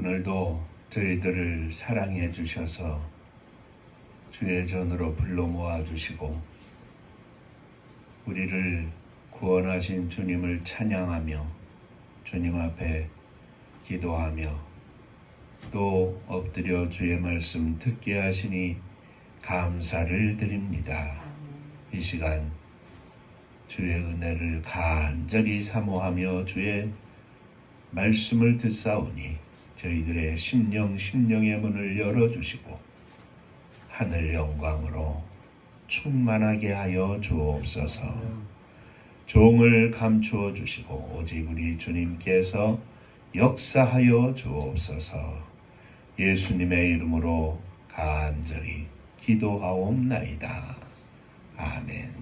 오늘도 저희들을 사랑해 주셔서 주의 전으로 불러 모아 주시고 우리를 구원하신 주님을 찬양하며 주님 앞에 기도하며 또 엎드려 주의 말씀 듣게 하시니 감사를 드립니다. 이 시간 주의 은혜를 간절히 사모하며 주의 말씀을 듣사오니 저희들의 심령의 문을 열어주시고 하늘 영광으로 충만하게 하여 주옵소서. 종을 감추어 주시고 오직 우리 주님께서 역사하여 주옵소서. 예수님의 이름으로 간절히 기도하옵나이다. 아멘.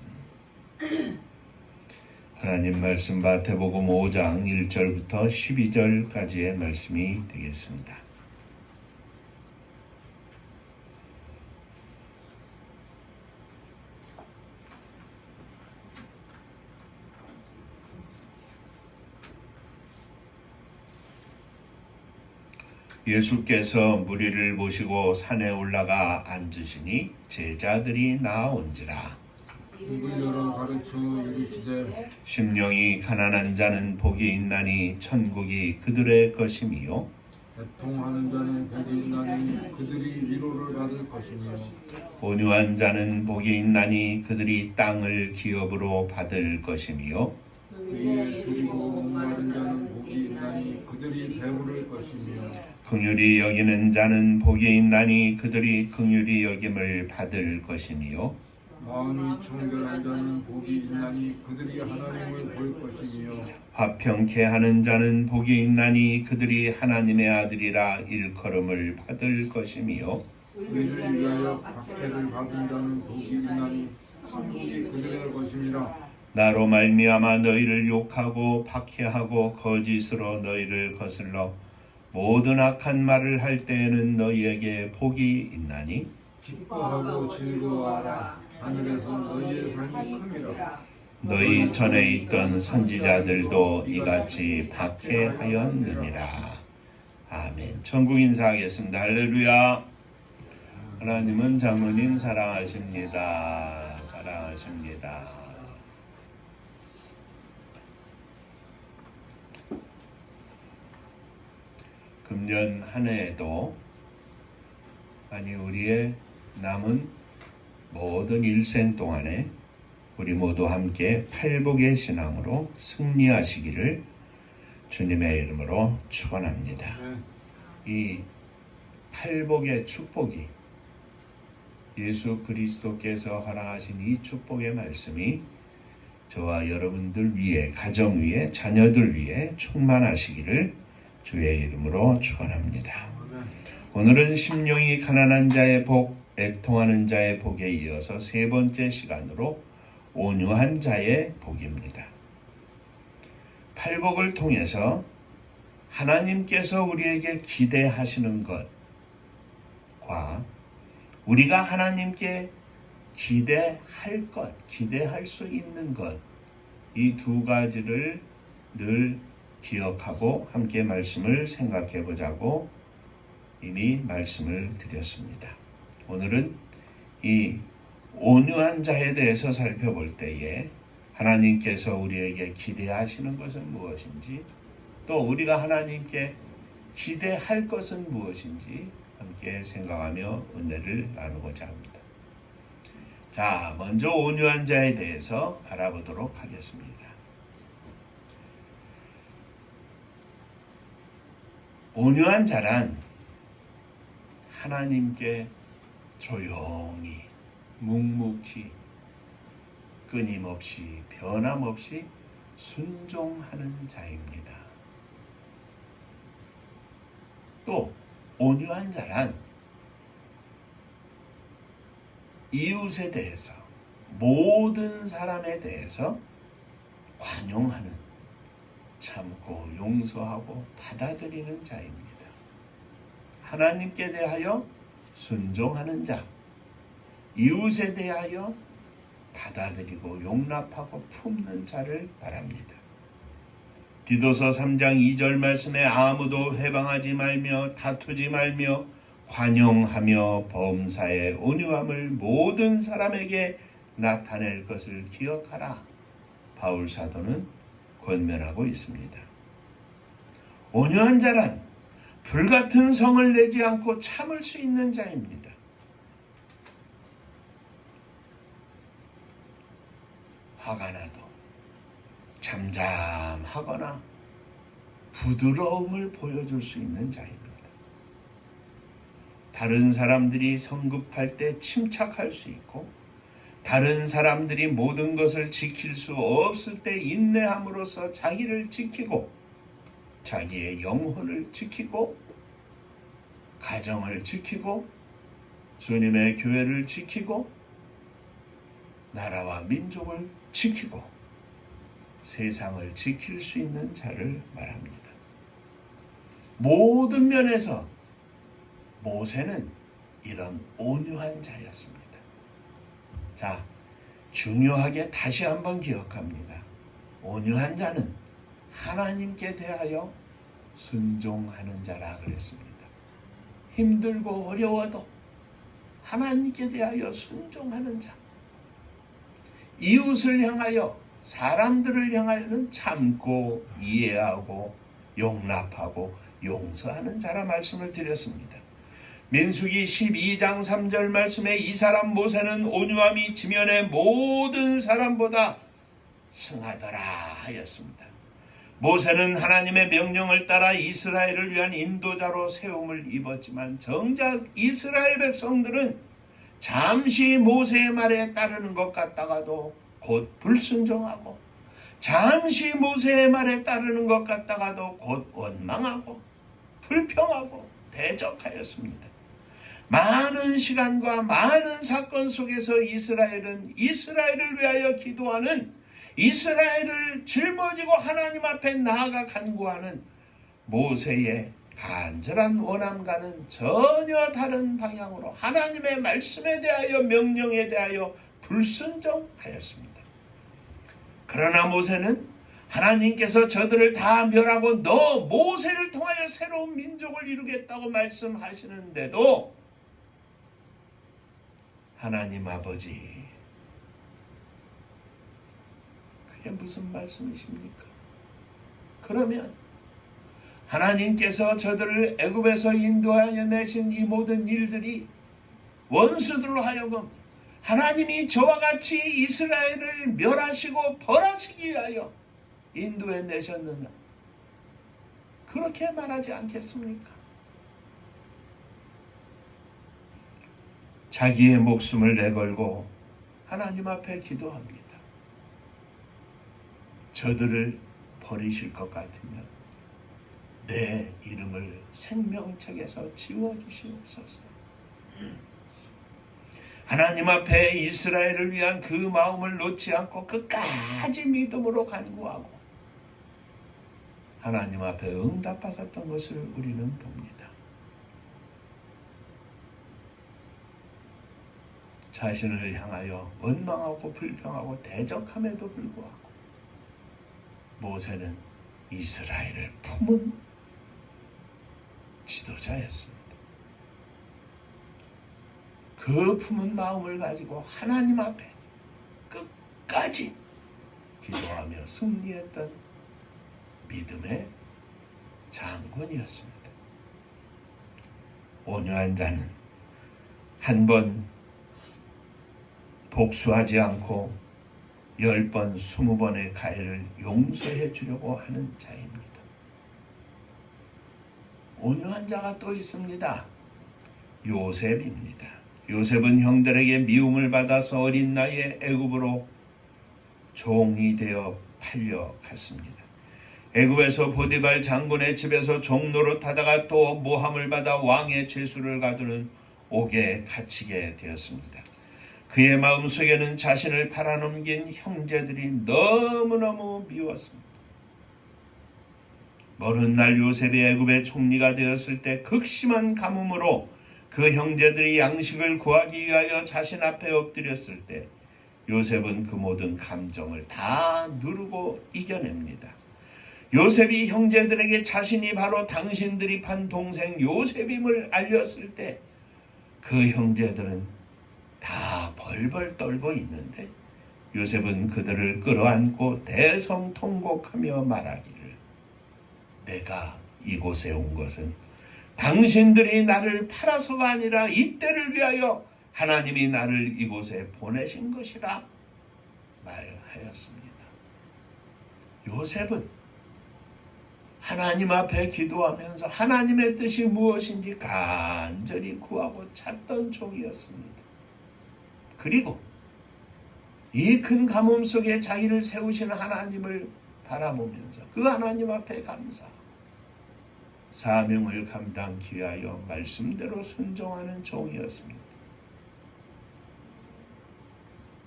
하나님 말씀 마태복음 5장 1절부터 12절까지의 말씀이 되겠습니다. 예수께서 무리를 모시고 산에 올라가 앉으시니 제자들이 나아온지라. 입을 열어 가르쳐 이르시되 심령이 가난한 자는 복이 있나니 천국이 그들의 것임이요 애통하는 자는 복이 있나니 그들이 위로를 받을 것이며 온유한 자는 복이 있나니 그들이 땅을 기업으로 받을 것임이요 의에 줄이고 목마른 자는 복이 있나니 그들이 배부를 것이며 긍휼히 여기는 자는 복이 있나니 그들이 긍휼히 여김을 받을 것이며 마음이 청결한 자는 복이 있나니 그들이 하나님을 볼 것이며 화평케 하는 자는 복이 있나니 그들이 하나님의 아들이라 일컬음을 받을 것이며 의를 위하여 박해를 받은 자는 복이 있나니 천국이 그들의 것이니라. 나로 말미암아 너희를 욕하고 박해하고 거짓으로 너희를 거슬러 모든 악한 말을 할 때에는 너희에게 복이 있나니 기뻐하고 즐거워하라. 하늘에서 너희의 상이 큼이라. 너희 전에 있던 선지자들도 이같이 박해하였느니라. 아멘. 천국 인사하겠습니다. 할렐루야. 하나님은 장로님 사랑하십니다. 사랑하십니다. 금년 한 해에도 우리의 남은 모든 일생 동안에 우리 모두 함께 팔복의 신앙으로 승리하시기를 주님의 이름으로 축원합니다. 이 팔복의 축복이 예수 그리스도께서 허락하신 이 축복의 말씀이 저와 여러분들 위에, 가정 위에, 자녀들 위에 충만하시기를 주의 이름으로 축원합니다. 오늘은 심령이 가난한 자의 복, 애통하는 자의 복에 이어서 세 번째 시간으로 온유한 자의 복입니다. 팔복을 통해서 하나님께서 우리에게 기대하시는 것과 우리가 하나님께 기대할 것, 기대할 수 있는 것, 이 두 가지를 늘 기억하고 함께 말씀을 생각해 보자고 이미 말씀을 드렸습니다. 오늘은 이 온유한 자에 대해서 살펴볼 때에 하나님께서 우리에게 기대하시는 것은 무엇인지 또 우리가 하나님께 기대할 것은 무엇인지 함께 생각하며 은혜를 나누고자 합니다. 자, 먼저 온유한 자에 대해서 알아보도록 하겠습니다. 온유한 자란 하나님께 조용히 묵묵히 끊임없이 변함없이 순종하는 자입니다. 또 온유한 자란 이웃에 대해서 모든 사람에 대해서 관용하는 참고 용서하고 받아들이는 자입니다. 하나님께 대하여 순종하는 자, 이웃에 대하여 받아들이고 용납하고 품는 자를 말합니다. 디도서 3장 2절 말씀에 아무도 회방하지 말며 다투지 말며 관용하며 범사의 온유함을 모든 사람에게 나타낼 것을 기억하라. 바울 사도는 권면하고 있습니다. 온유한 자란 불같은 성을 내지 않고 참을 수 있는 자입니다. 화가 나도 잠잠하거나 부드러움을 보여줄 수 있는 자입니다. 다른 사람들이 성급할 때 침착할 수 있고, 다른 사람들이 모든 것을 지킬 수 없을 때 인내함으로써 자기를 지키고, 자기의 영혼을 지키고, 가정을 지키고, 주님의 교회를 지키고, 나라와 민족을 지키고, 세상을 지킬 수 있는 자를 말합니다. 모든 면에서 모세는 이런 온유한 자였습니다. 자, 중요하게 다시 한번 기억합니다. 온유한 자는 하나님께 대하여 순종하는 자라 그랬습니다. 힘들고 어려워도 하나님께 대하여 순종하는 자. 이웃을 향하여, 사람들을 향하여는 참고 이해하고 용납하고 용서하는 자라 말씀을 드렸습니다. 민수기 12장 3절 말씀에 이 사람 모세는 온유함이 지면의 모든 사람보다 승하더라 하였습니다. 모세는 하나님의 명령을 따라 이스라엘을 위한 인도자로 세움을 입었지만 정작 이스라엘 백성들은 잠시 모세의 말에 따르는 것 같다가도 곧 불순종하고, 잠시 모세의 말에 따르는 것 같다가도 곧 원망하고 불평하고 대적하였습니다. 많은 시간과 많은 사건 속에서 이스라엘은 이스라엘을 위하여 기도하는, 이스라엘을 짊어지고 하나님 앞에 나아가 간구하는 모세의 간절한 원함과는 전혀 다른 방향으로 하나님의 말씀에 대하여, 명령에 대하여 불순종하였습니다. 그러나 모세는 하나님께서 저들을 다 멸하고 너 모세를 통하여 새로운 민족을 이루겠다고 말씀하시는데도 하나님 아버지, 그게 무슨 말씀이십니까? 그러면 하나님께서 저들을 애굽에서 인도하여 내신 이 모든 일들이 원수들로 하여금 하나님이 저와 같이 이스라엘을 멸하시고 벌하시기 위하여 인도해 내셨느냐, 그렇게 말하지 않겠습니까? 자기의 목숨을 내걸고 하나님 앞에 기도합니다. 저들을 버리실 것 같으면 내 이름을 생명책에서 지워주시옵소서. 하나님 앞에 이스라엘을 위한 그 마음을 놓지 않고 끝까지 믿음으로 간구하고 하나님 앞에 응답받았던 것을 우리는 봅니다. 자신을 향하여 원망하고 불평하고 대적함에도 불구하고 모세는 이스라엘을 품은 지도자였습니다. 그 품은 마음을 가지고 하나님 앞에 끝까지 기도하며 승리했던 믿음의 장군이었습니다. 온유한 자는 한 번 복수하지 않고 10번, 20번의 가해를 용서해 주려고 하는 자입니다. 온유한 자가 또 있습니다. 요셉입니다. 요셉은 형들에게 미움을 받아서 어린 나이에 애굽으로 종이 되어 팔려갔습니다. 애굽에서 보디발 장군의 집에서 종노릇하다가 또 모함을 받아 왕의 죄수를 가두는 옥에 갇히게 되었습니다. 그의 마음속에는 자신을 팔아넘긴 형제들이 너무너무 미웠습니다. 먼 날 요셉이 애굽의 총리가 되었을 때 극심한 가뭄으로 그 형제들이 양식을 구하기 위하여 자신 앞에 엎드렸을 때 요셉은 그 모든 감정을 다 누르고 이겨냅니다. 요셉이 형제들에게 자신이 바로 당신들이 판 동생 요셉임을 알렸을 때 그 형제들은 다 벌벌 떨고 있는데 요셉은 그들을 끌어안고 대성통곡하며 말하기를 내가 이곳에 온 것은 당신들이 나를 팔아서가 아니라 이때를 위하여 하나님이 나를 이곳에 보내신 것이라 말하였습니다. 요셉은 하나님 앞에 기도하면서 하나님의 뜻이 무엇인지 간절히 구하고 찾던 종이었습니다. 그리고 이 큰 가뭄 속에 자기를 세우시는 하나님을 바라보면서 그 하나님 앞에 감사, 사명을 감당하기 위하여 말씀대로 순종하는 종이었습니다.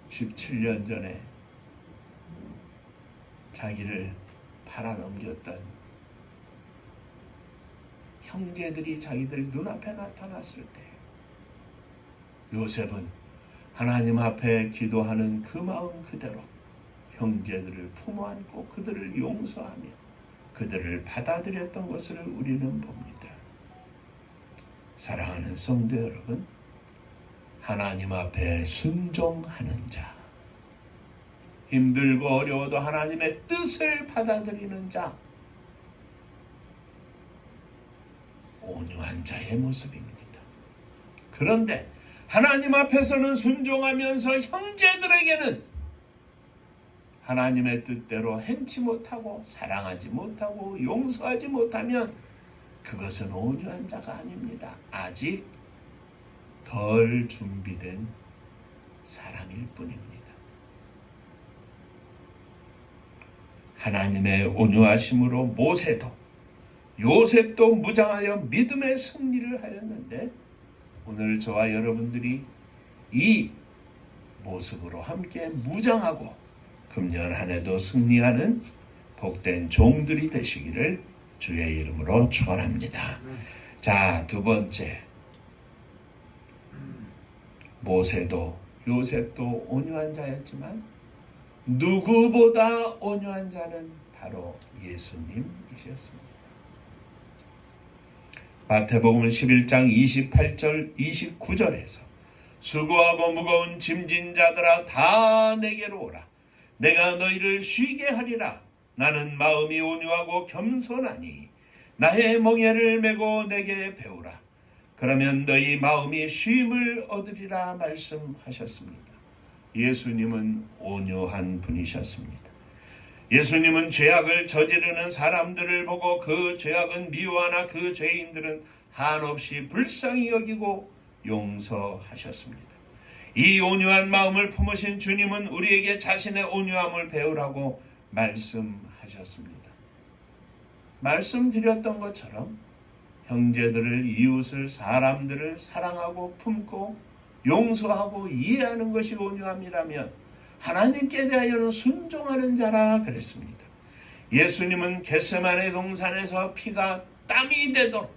17년 전에 자기를 팔아넘겼던 형제들이 자기들 눈앞에 나타났을 때 요셉은 하나님 앞에 기도하는 그 마음 그대로 형제들을 품어안고 그들을 용서하며 그들을 받아들였던 것을 우리는 봅니다. 사랑하는 성도 여러분, 하나님 앞에 순종하는 자, 힘들고 어려워도 하나님의 뜻을 받아들이는 자, 온유한 자의 모습입니다. 그런데 하나님 앞에서는 순종하면서 형제들에게는 하나님의 뜻대로 행치 못하고 사랑하지 못하고 용서하지 못하면 그것은 온유한 자가 아닙니다. 아직 덜 준비된 사람일 뿐입니다. 하나님의 온유하심으로 모세도 요셉도 무장하여 믿음의 승리를 하였는데 오늘 저와 여러분들이 이 모습으로 함께 무장하고 금년 한 해도 승리하는 복된 종들이 되시기를 주의 이름으로 축원합니다. 자, 두 번째, 모세도 요셉도 온유한 자였지만 누구보다 온유한 자는 바로 예수님이셨습니다. 마태복음 11장 28절 29절에서 수고하고 무거운 짐진 자들아 다 내게로 오라. 내가 너희를 쉬게 하리라. 나는 마음이 온유하고 겸손하니 나의 멍에를 메고 내게 배우라. 그러면 너희 마음이 쉼을 얻으리라 말씀하셨습니다. 예수님은 온유한 분이셨습니다. 예수님은 죄악을 저지르는 사람들을 보고 그 죄악은 미워하나 그 죄인들은 한없이 불쌍히 여기고 용서하셨습니다. 이 온유한 마음을 품으신 주님은 우리에게 자신의 온유함을 배우라고 말씀하셨습니다. 말씀드렸던 것처럼 형제들을, 이웃을, 사람들을 사랑하고 품고 용서하고 이해하는 것이 온유함이라면 하나님께 대하여는 순종하는 자라 그랬습니다. 예수님은 겟세마네 동산에서 피가 땀이 되도록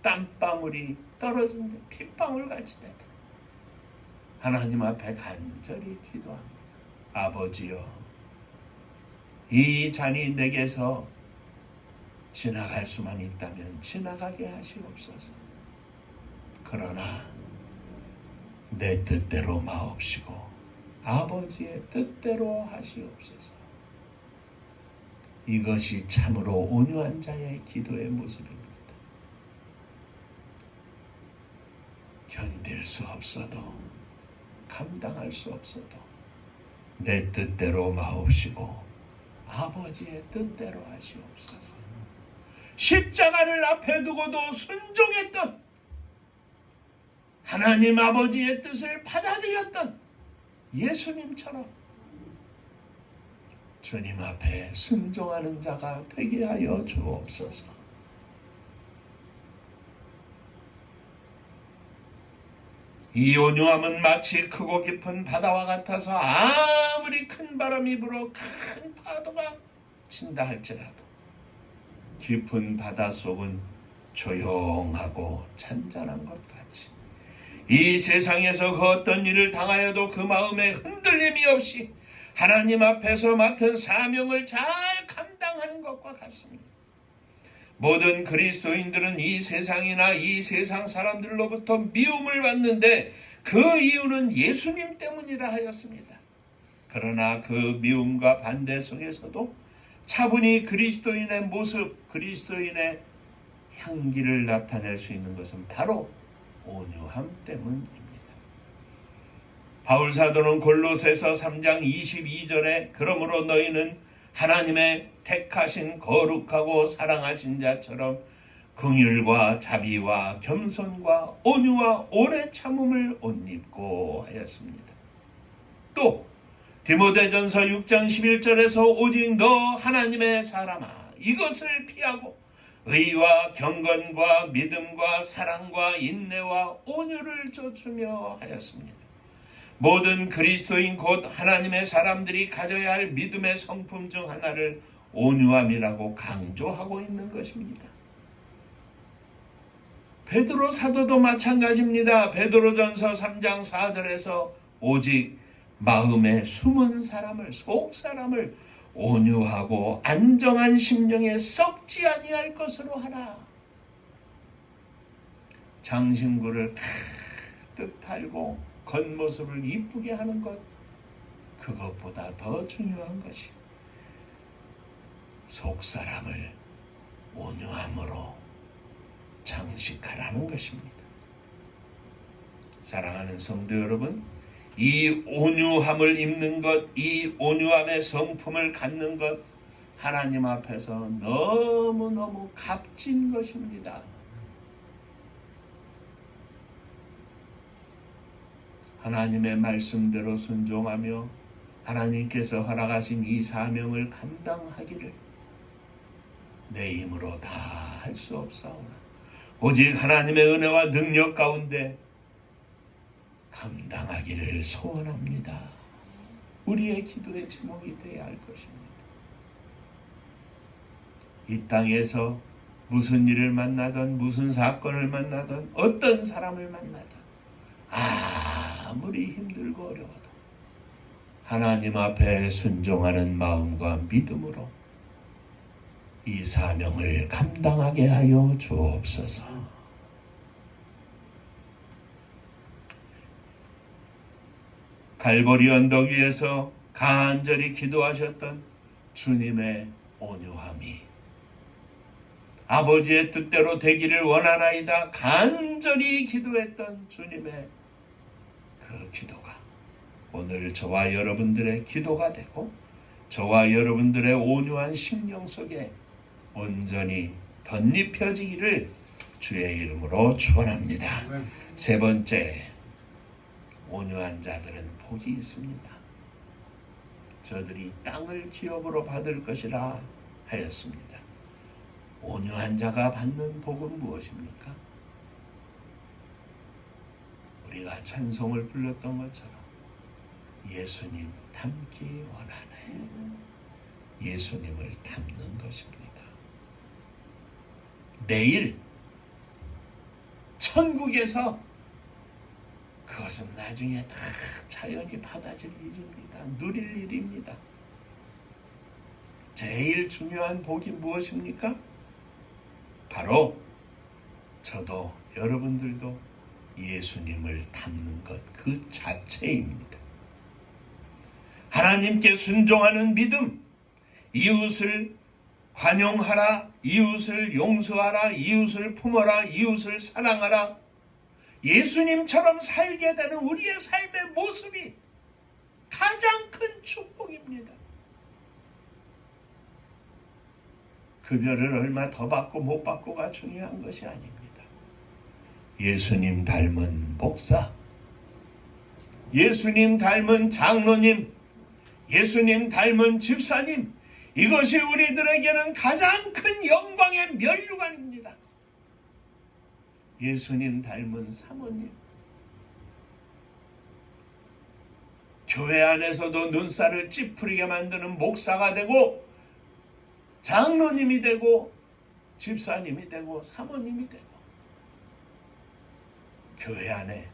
땀방울이 떨어진 핏방울 같이 되도록 하나님 앞에 간절히 기도합니다. 아버지여, 이 잔이 내게서 지나갈 수만 있다면 지나가게 하시옵소서. 그러나 내 뜻대로 마옵시고 아버지의 뜻대로 하시옵소서. 이것이 참으로 온유한 자의 기도의 모습입니다. 견딜 수 없어도, 감당할 수 없어도 내 뜻대로 마옵시고 아버지의 뜻대로 하시옵소서. 십자가를 앞에 두고도 순종했던, 하나님 아버지의 뜻을 받아들였던 예수님처럼 주님 앞에 순종하는 자가 되게 하여 주옵소서. 이 온유함은 마치 크고 깊은 바다와 같아서 아무리 큰 바람이 불어 큰 파도가 친다 할지라도 깊은 바다 속은 조용하고 잔잔한 것 같이 이 세상에서 그 어떤 일을 당하여도 그 마음에 흔들림이 없이 하나님 앞에서 맡은 사명을 잘 감당하는 것과 같습니다. 모든 그리스도인들은 이 세상이나 이 세상 사람들로부터 미움을 받는데 그 이유는 예수님 때문이라 하였습니다. 그러나 그 미움과 반대 속에서도 차분히 그리스도인의 모습, 그리스도인의 향기를 나타낼 수 있는 것은 바로 온유함 때문입니다. 바울 사도는 골로새서 3장 22절에 그러므로 너희는 하나님의 택하신 거룩하고 사랑하신 자처럼 긍휼과 자비와 겸손과 온유와 오래 참음을 옷 입고 하였습니다. 또 디모데전서 6장 11절에서 오직 너 하나님의 사람아 이것을 피하고 의와 경건과 믿음과 사랑과 인내와 온유를 좇으며 하였습니다. 모든 그리스도인 곧 하나님의 사람들이 가져야 할 믿음의 성품 중 하나를 온유함이라고 강조하고 있는 것입니다. 베드로 사도도 마찬가지입니다. 베드로전서 3장 4절에서 오직 마음에 숨은 사람을, 속 사람을 온유하고 안정한 심령에 썩지 아니할 것으로 하라. 장신구를 가득 달고 겉모습을 이쁘게 하는 것, 그것보다 더 중요한 것이 속사람을 온유함으로 장식하라는 것입니다. 사랑하는 성도 여러분, 이 온유함을 입는 것, 이 온유함의 성품을 갖는 것, 하나님 앞에서 너무너무 값진 것입니다. 하나님의 말씀대로 순종하며 하나님께서 허락하신 이 사명을 감당하기를 내 힘으로 다 할 수 없사오나 오직 하나님의 은혜와 능력 가운데 감당하기를 소원합니다. 우리의 기도의 제목이 되어야 할 것입니다. 이 땅에서 무슨 일을 만나든 무슨 사건을 만나든 어떤 사람을 만나든 아무리 힘들고 어려워도 하나님 앞에 순종하는 마음과 믿음으로 이 사명을 감당하게 하여 주옵소서. 갈보리 언덕 위에서 간절히 기도하셨던 주님의 온유함이 아버지의 뜻대로 되기를 원하나이다 간절히 기도했던 주님의 그 기도가 오늘 저와 여러분들의 기도가 되고 저와 여러분들의 온유한 심령 속에 온전히 덧입혀지기를 주의 이름으로 축원합니다. 세 번째, 온유한 자들은 복이 있습니다. 저들이 땅을 기업으로 받을 것이라 하였습니다. 온유한 자가 받는 복은 무엇입니까? 우리가 찬송을 불렀던 것처럼 예수님 닮기 원하네. 예수님을 닮는 것입니다. 내일 천국에서 그것은 나중에 다 자연히 받아질 일입니다. 누릴 일입니다. 제일 중요한 복이 무엇입니까? 바로 저도 여러분들도 예수님을 닮는 것 그 자체입니다. 하나님께 순종하는 믿음, 이웃을 관용하라, 이웃을 용서하라, 이웃을 품어라, 이웃을 사랑하라. 예수님처럼 살게 되는 우리의 삶의 모습이 가장 큰 축복입니다. 급여를 얼마 더 받고 못 받고가 중요한 것이 아닙니다. 예수님 닮은 목사, 예수님 닮은 장로님, 예수님 닮은 집사님, 이것이 우리들에게는 가장 큰 영광의 면류관입니다. 예수님 닮은 사모님, 교회 안에서도 눈살을 찌푸리게 만드는 목사가 되고 장로님이 되고 집사님이 되고 사모님이 되고 교회 안에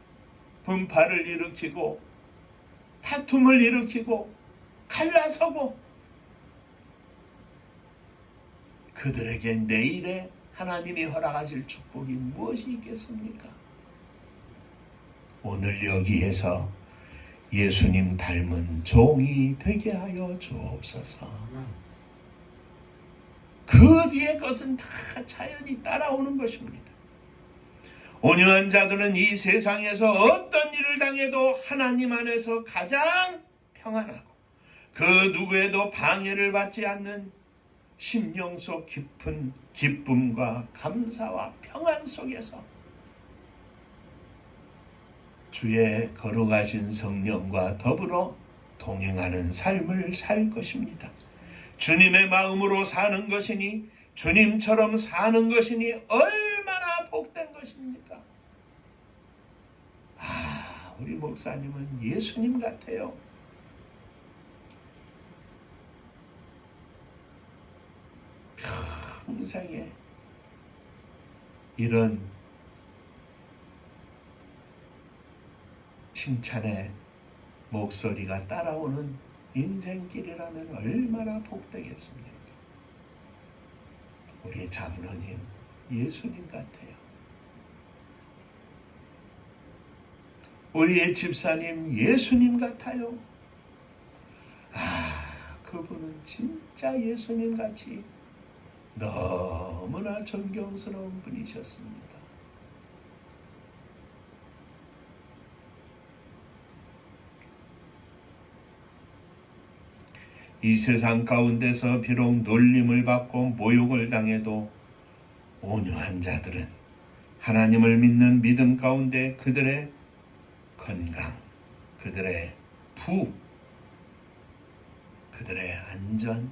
분파를 일으키고 다툼을 일으키고 갈라서고 그들에게 내일에 하나님이 허락하실 축복이 무엇이 있겠습니까? 오늘 여기에서 예수님 닮은 종이 되게 하여 주옵소서. 그 뒤의 것은 다 자연히 따라오는 것입니다. 온유한 자들은 이 세상에서 어떤 일을 당해도 하나님 안에서 가장 평안하고 그 누구에도 방해를 받지 않는 심령 속 깊은 기쁨과 감사와 평안 속에서 주의 거룩하신 성령과 더불어 동행하는 삶을 살 것입니다. 주님의 마음으로 사는 것이니 주님처럼 사는 것이니 얼마나 복된 것입니까? 우리 목사님은 예수님 같아요. 평생에 이런 칭찬의 목소리가 따라오는 인생길이라면 얼마나 복되겠습니까? 우리 장로님 예수님 같아요. 우리의 집사님 예수님 같아요. 그분은 진짜 예수님 같이 너무나 존경스러운 분이셨습니다. 이 세상 가운데서 비록 놀림을 받고 모욕을 당해도 온유한 자들은 하나님을 믿는 믿음 가운데 그들의 건강, 그들의 부, 그들의 안전,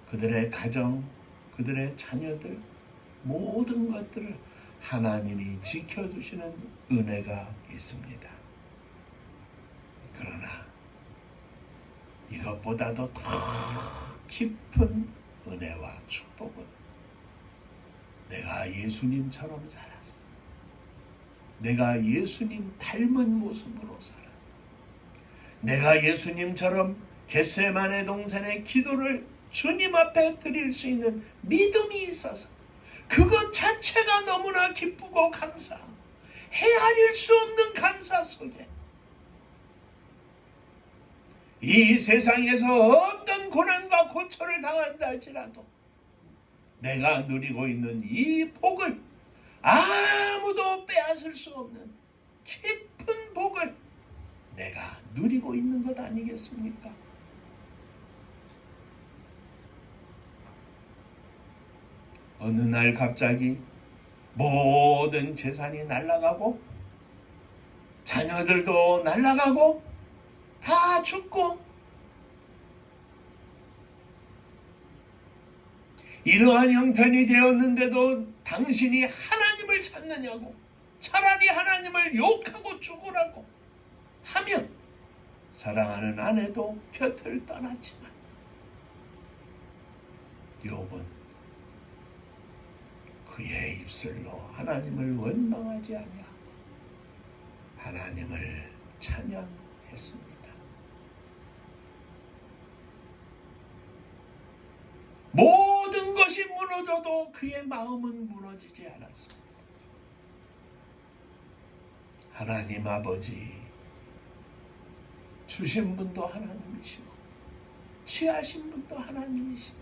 그들의 가정, 그들의 자녀들 모든 것들을 하나님이 지켜주시는 은혜가 있습니다. 그러나 이것보다도 더 깊은 은혜와 축복은 내가 예수님처럼 살아서 내가 예수님 닮은 모습으로 살아 내가 예수님처럼 겟세마네 동산의 기도를 주님 앞에 드릴 수 있는 믿음이 있어서 그것 자체가 너무나 기쁘고 헤아릴 수 없는 감사 속에 이 세상에서 어떤 고난과 고초를 당한다 할지라도 내가 누리고 있는 이 복을 아무도 빼앗을 수 없는 깊은 복을 내가 누리고 있는 것 아니겠습니까? 어느 날 갑자기 모든 재산이 날아가고 자녀들도 날아가고 다 죽고 이러한 형편이 되었는데도 당신이 하나님을 찾느냐고 차라리 하나님을 욕하고 죽으라고 하며 사랑하는 아내도 곁을 떠났지만 욥은 그의 입술로 하나님을 원망하지 않냐 하나님을 찬양했습니다. 모든 것이 무너져도 그의 마음은 무너지지 않았습니다. 하나님 아버지 주신 분도 하나님이시고 취하신 분도 하나님이시고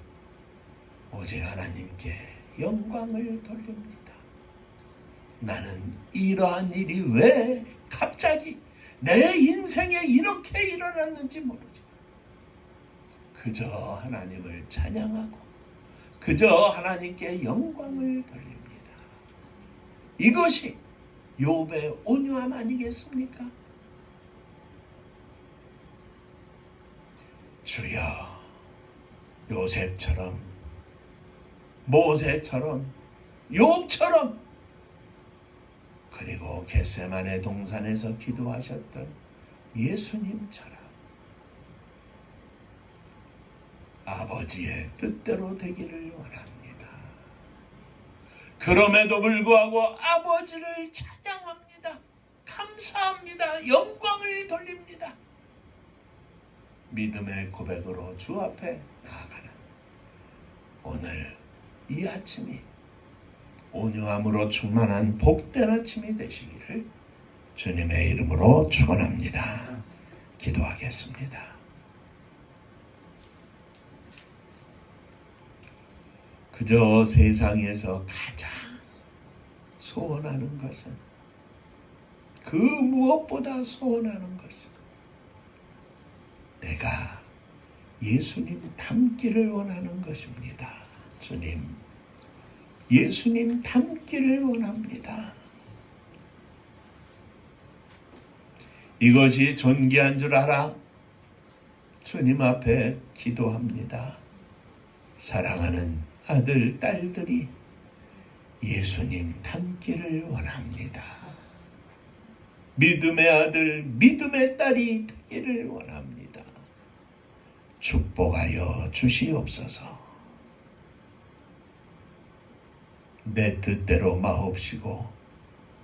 오직 하나님께 영광을 돌립니다. 나는 이러한 일이 왜 갑자기 내 인생에 이렇게 일어났는지 모르지만 그저 하나님을 찬양하고 그저 하나님께 영광을 돌립니다. 이것이 욥의 온유함 아니겠습니까? 주여 요셉처럼 모세처럼 욥처럼 그리고 겟세마네 동산에서 기도하셨던 예수님처럼 아버지의 뜻대로 되기를 원합니다. 그럼에도 불구하고 아버지를 찬양합니다. 감사합니다. 영광을 돌립니다. 믿음의 고백으로 주 앞에 나아가는 오늘 이 아침이 온유함으로 충만한 복된 아침이 되시기를 주님의 이름으로 축원합니다. 기도하겠습니다. 그저 세상에서 가장 소원하는 것은, 그 무엇보다 소원하는 것은 내가 예수님 닮기를 원하는 것입니다. 주님, 예수님 닮기를 원합니다. 이것이 존귀한 줄 알아 주님 앞에 기도합니다. 사랑하는 아들, 딸들이 예수님 닮기를 원합니다. 믿음의 아들, 믿음의 딸이 되기를 원합니다. 축복하여 주시옵소서. 내 뜻대로 마옵시고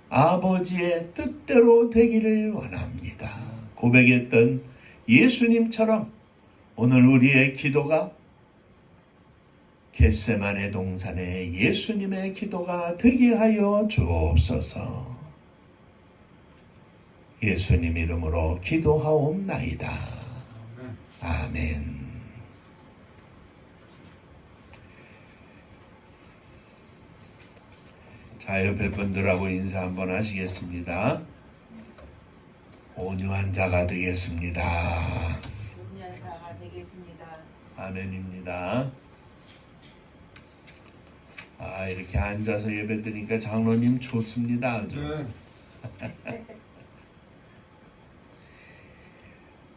아버지의 뜻대로 되기를 원합니다. 고백했던 예수님처럼 오늘 우리의 기도가 겟세마네 동산의 예수님의 기도가 되게 하여 주옵소서. 예수님 이름으로 기도하옵나이다. 아멘. 자, 옆에 분들하고 인사 한번 하시겠습니다. 온유한 자가 되겠습니다. 온유한 자가 되겠습니다. 아멘입니다. 이렇게 앉아서 예배 드리니까 장로님 좋습니다. 아주.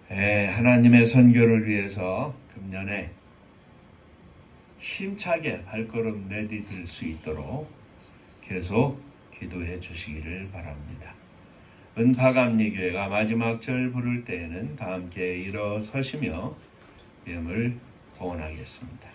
하나님의 선교를 위해서 금년에 힘차게 발걸음 내디딜 수 있도록 계속 기도해 주시기를 바랍니다. 은파감리교회가 마지막 절 부를 때에는 다 함께 일어서시며 예물 봉헌하겠습니다.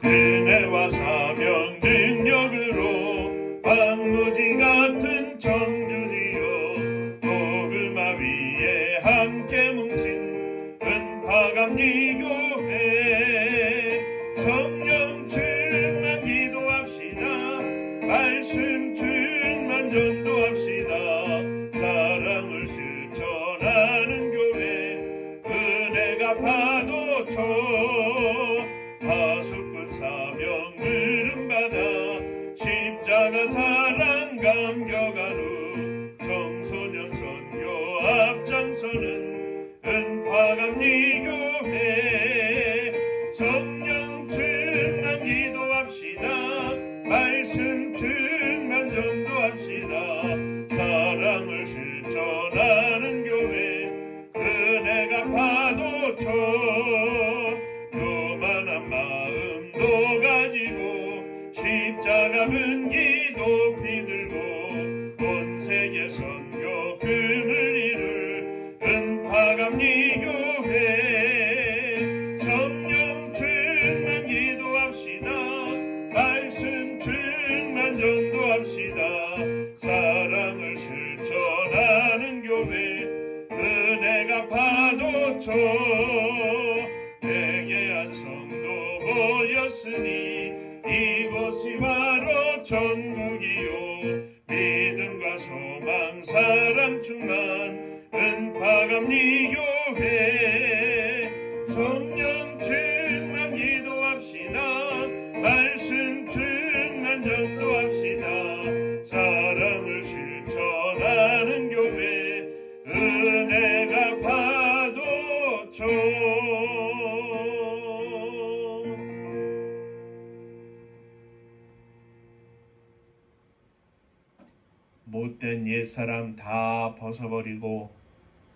은혜와 사명 능력으로 황무지 같은 청주지요 복음화 위에 함께 뭉친 은파감리교회 성령 충만 기도합시다. 말씀 충만 전도합시다. 사랑을 실천하는 교회 은혜가 파도쳐 하수꾼 사명 물음받아 십자가 사랑 감격한 후 청소년 선교 앞장서는 은파감리교회 성령 충만 기도합시다. 말씀 충만 전도합시다. 사랑을 실천하는 교회 은혜가 파도쳐 교만한 마음도 가지고 십자가 근기 높이 들고 온 세계 선교 금을 이룰 은파감리교회 성령 충만 기도합시다. 말씀 충만 전도합시다. 사랑을 실천하는 교회 은혜가 파도쳐 회개한 성도 모였으니 이곳이 바로 천국이요 믿음과 소망 사랑 충만 은파감리교회 성령 충만 기도합시다. 말씀 충만 전도합시다. 사랑을 실천하는 교회 은혜가 파도쳐 못된 옛사람 다 벗어버리고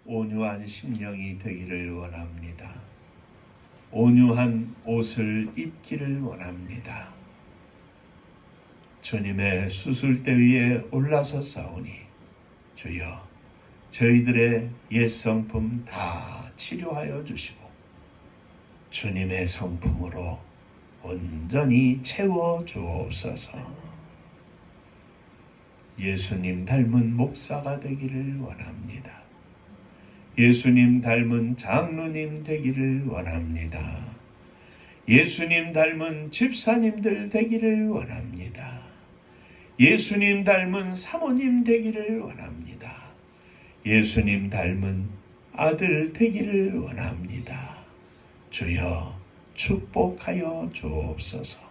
온유한 심령이 되기를 원합니다. 온유한 옷을 입기를 원합니다. 주님의 수술대 위에 올라서 싸우니 주여 저희들의 옛 성품 다 치료하여 주시고 주님의 성품으로 온전히 채워 주옵소서. 예수님 닮은 목사가 되기를 원합니다. 예수님 닮은 장로님 되기를 원합니다. 예수님 닮은 집사님들 되기를 원합니다. 예수님 닮은 사모님 되기를 원합니다. 예수님 닮은 아들 되기를 원합니다. 주여 축복하여 주옵소서.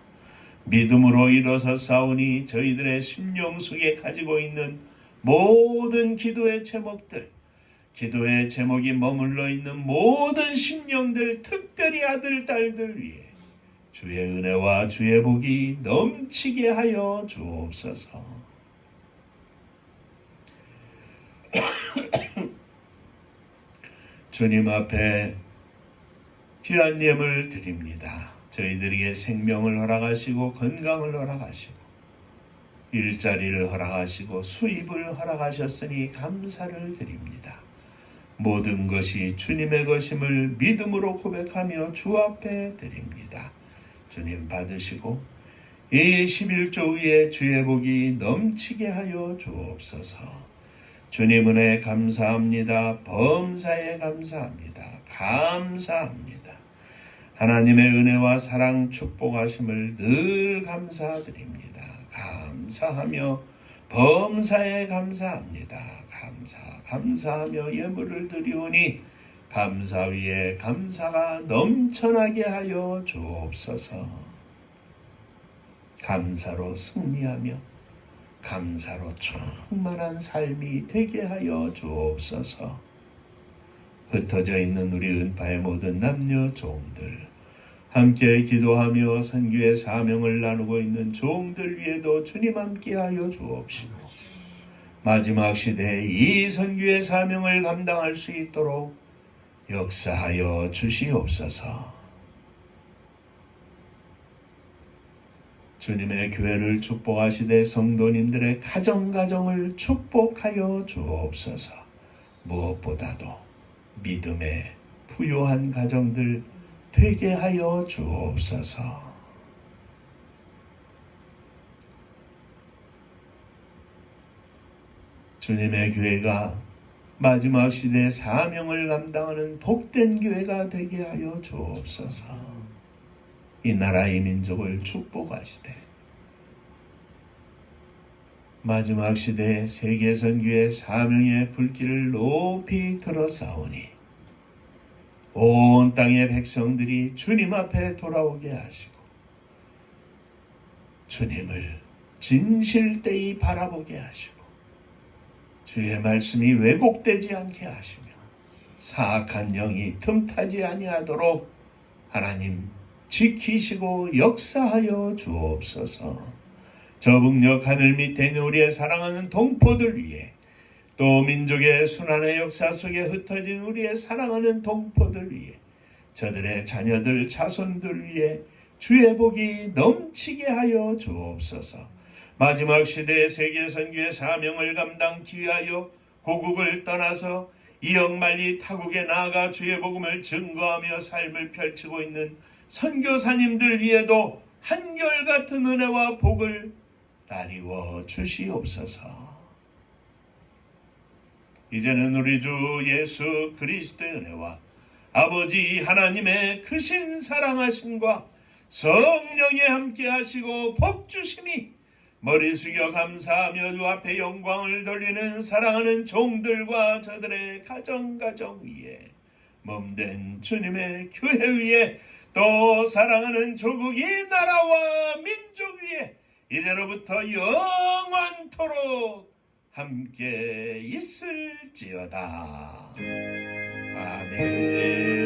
믿음으로 일어서 싸우니 저희들의 심령 속에 가지고 있는 모든 기도의 제목들, 기도의 제목이 머물러 있는 모든 심령들, 특별히 아들, 딸들 위해 주의 은혜와 주의 복이 넘치게 하여 주옵소서. 주님 앞에 귀한 예물 드립니다. 저희들에게 생명을 허락하시고 건강을 허락하시고 일자리를 허락하시고 수입을 허락하셨으니 감사를 드립니다. 모든 것이 주님의 것임을 믿음으로 고백하며 주 앞에 드립니다. 주님 받으시고 이 11조 위에 주의 복이 넘치게 하여 주옵소서. 주님 은혜 감사합니다. 범사에 감사합니다. 감사합니다. 하나님의 은혜와 사랑 축복하심을 늘 감사드립니다. 감사하며 범사에 감사합니다. 감사하며 예물을 드리오니 감사 위에 감사가 넘쳐나게 하여 주옵소서. 감사로 승리하며 감사로 충만한 삶이 되게 하여 주옵소서. 흩어져 있는 우리 은파의 모든 남녀 종들, 함께 기도하며 선교의 사명을 나누고 있는 종들 위에도 주님 함께하여 주옵시고 마지막 시대에 이 선교의 사명을 감당할 수 있도록 역사하여 주시옵소서. 주님의 교회를 축복하시되 성도님들의 가정을 축복하여 주옵소서. 무엇보다도 믿음의 부요한 가정들 되게 하여 주옵소서. 주님의 교회가 마지막 시대의 사명을 감당하는 복된 교회가 되게 하여 주옵소서. 이 나라 이 민족을 축복하시되 마지막 시대의 세계선교의 사명의 불길을 높이 들어싸우니 온 땅의 백성들이 주님 앞에 돌아오게 하시고 주님을 진실되이 바라보게 하시고 주의 말씀이 왜곡되지 않게 하시며 사악한 영이 틈타지 아니하도록 하나님 지키시고 역사하여 주옵소서. 저북녘 하늘 밑에 있는 우리의 사랑하는 동포들 위해 또 민족의 순환의 역사 속에 흩어진 우리의 사랑하는 동포들 위해 저들의 자녀들 자손들 위해 주의 복이 넘치게 하여 주옵소서. 마지막 시대의 세계 선교의 사명을 감당하기 위하여 고국을 떠나서 이역만리 타국에 나아가 주의 복음을 증거하며 삶을 펼치고 있는 선교사님들 위에도 한결같은 은혜와 복을 나리워 주시옵소서. 이제는 우리 주 예수 그리스도의 은혜와 아버지 하나님의 크신 사랑하심과 성령의 함께 하시고 복 주심이 머리 숙여 감사하며 주 앞에 영광을 돌리는 사랑하는 종들과 저들의 가정 위에 몸된 주님의 교회 위에 또 사랑하는 조국이 나라와 민족 위에 이제로부터 영원토록 함께 있을지어다. 아멘.